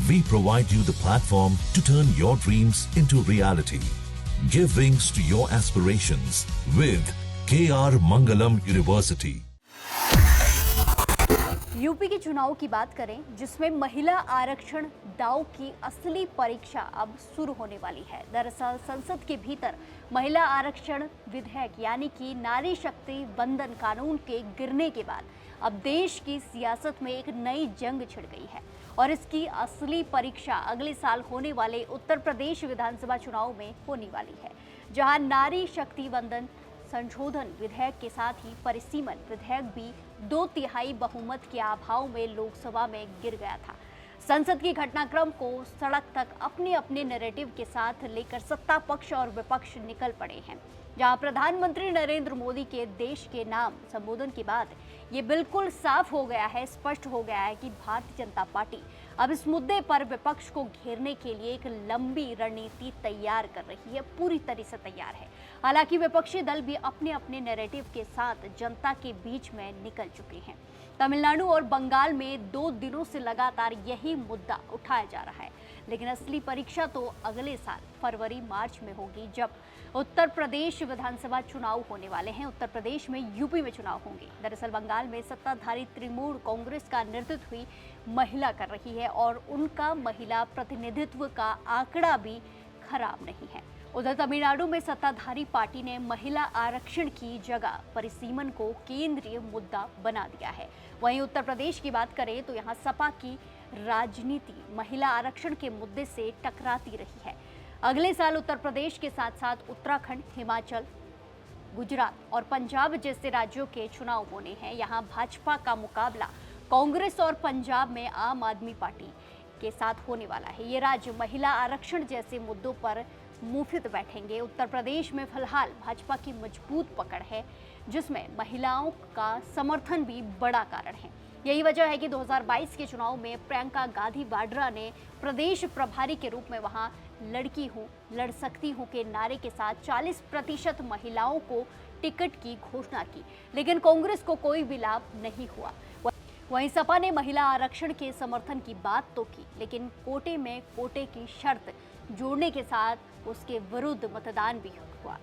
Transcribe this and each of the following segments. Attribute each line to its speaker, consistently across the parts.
Speaker 1: We provide you the platform to turn your dreams into reality. Give wings to your aspirations with KR Mangalam University.
Speaker 2: UP के चुनाव की बात करें, जिसमें महिला आरक्षण दांव की असली परीक्षा अब शुरू होने वाली है। दरअसल संसद के भीतर महिला आरक्षण विधेयक यानी कि नारी शक्ति वंदन कानून के गिरने के बाद अब देश की सियासत में एक नई जंग छिड़ गई है और इसकी असली परीक्षा अगले साल होने वाले उत्तर प्रदेश विधानसभा चुनाव में होने वाली है, जहां नारी शक्ति वंदन संशोधन विधेयक के साथ ही परिसीमन विधेयक भी 2/3 बहुमत के अभाव में लोकसभा में गिर गया था। संसद की घटनाक्रम को सड़क तक अपने अपने नैरेटिव के साथ लेकर सत्ता पक्ष और विपक्ष निकल पड़े हैं, जहां प्रधानमंत्री नरेंद्र मोदी के देश के नाम संबोधन के बाद ये बिल्कुल साफ हो गया है, स्पष्ट हो गया है कि भारतीय जनता पार्टी अब इस मुद्दे पर विपक्ष को घेरने के लिए एक लंबी रणनीति तैयार कर रही है, पूरी तरह से तैयार है। हालांकि विपक्षी दल भी अपने अपने नैरेटिव के साथ जनता के बीच में निकल चुके हैं। तमिलनाडु और बंगाल में 2 दिनों से लगातार यही मुद्दा उठाया जा रहा है, लेकिन असली परीक्षा तो अगले साल फरवरी मार्च में होगी, जब उत्तर प्रदेश विधानसभा चुनाव होने वाले हैं। उत्तर प्रदेश में यूपी में चुनाव होंगे। दरअसल बंगाल में सत्ताधारी तृणमूल कांग्रेस का नेतृत्व हुई महिला कर रही है और उनका महिला प्रतिनिधित्व का आंकड़ा भी खराब नहीं है। उधर तमिलनाडु में सत्ताधारी पार्टी ने महिला आरक्षण की जगह परिसीमन को केंद्रीय मुद्दा बना दिया है। वहीं उत्तर प्रदेश की बात करें तो यहाँ सपा की राजनीति महिला आरक्षण के मुद्दे से टकराती रही है। अगले साल उत्तर प्रदेश के साथ साथ उत्तराखंड, हिमाचल, गुजरात और पंजाब जैसे राज्यों के चुनाव होने हैं। यहाँ भाजपा का मुकाबला कांग्रेस और पंजाब में आम आदमी पार्टी के साथ होने वाला है। ये राज्य महिला आरक्षण जैसे मुद्दों पर मुफित बैठेंगे। उत्तर प्रदेश में फिलहाल भाजपा की मजबूत पकड़ है, जिसमें महिलाओं का समर्थन भी बड़ा कारण है। यही वजह है कि 2022 के चुनाव में प्रियंका गांधी वाड्रा ने प्रदेश प्रभारी के रूप में वहां लड़की हूं, लड़ सकती हूं के नारे के साथ 40% महिलाओं को टिकट की घोषणा की, लेकिन कांग्रेस को कोई भी लाभ नहीं हुआ। वहीं सपा ने महिला आरक्षण के समर्थन की बात तो की, लेकिन कोटे में कोटे की शर्त जोड़ने के साथ उसके विरुद्ध मतदान भी हुआ।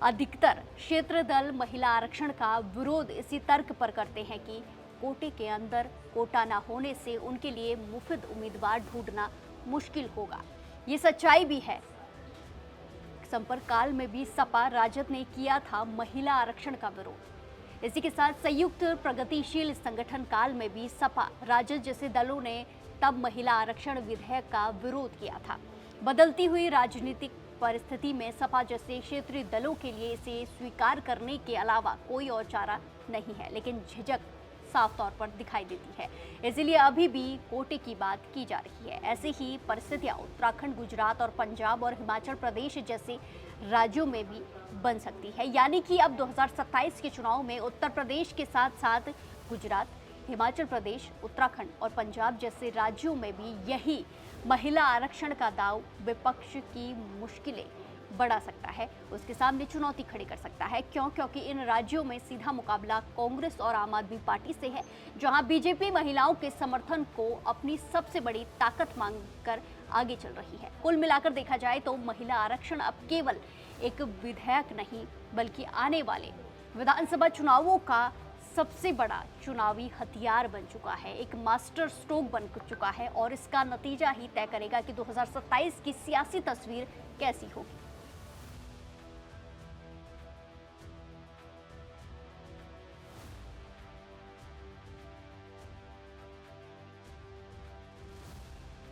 Speaker 2: अधिकतर क्षेत्र दल महिला आरक्षण का विरोध इसी तर्क पर करते हैं कि कोटे के अंदर कोटा न होने से उनके लिए मुफिद उम्मीदवार ढूंढना मुश्किल होगा। ये सच्चाई भी है। संपर्क काल में भी सपा राजद ने किया था महिला आरक्षण का विरोध। इसी के साथ संयुक्त प्रगतिशील संगठन काल में भी सपा राजद जैसे दलों ने तब महिला आरक्षण विधेयक का विरोध किया था। बदलती हुई राजनीतिक परिस्थिति में सपा जैसे क्षेत्रीय दलों के लिए इसे स्वीकार करने के अलावा कोई और चारा नहीं है, लेकिन झिझक साफ तौर पर दिखाई देती है। इसलिए अभी भी कोटे की बात की जा रही है। ऐसी ही परिस्थितियां उत्तराखंड, गुजरात और पंजाब और हिमाचल प्रदेश जैसे राज्यों में भी बन सकती है। यानी कि अब 2027 के चुनाव में उत्तर प्रदेश के साथ साथ गुजरात, हिमाचल प्रदेश, उत्तराखंड और पंजाब जैसे राज्यों में भी यही महिला आरक्षण का दांव विपक्ष की मुश्किलें बढ़ा सकता है, उसके सामने चुनौती खड़ी कर सकता है। क्योंकि इन राज्यों में सीधा मुकाबला कांग्रेस और आम आदमी पार्टी से है, जहां बीजेपी महिलाओं के समर्थन को अपनी सबसे बड़ी ताकत मानकर आगे चल रही है। कुल मिलाकर देखा जाए तो महिला आरक्षण अब केवल एक विधेयक नहीं, बल्कि आने वाले विधानसभा चुनावों का सबसे बड़ा चुनावी हथियार बन चुका है, एक मास्टर स्ट्रोक बन चुका है और इसका नतीजा ही तय करेगा कि 2027 की सियासी तस्वीर कैसी होगी।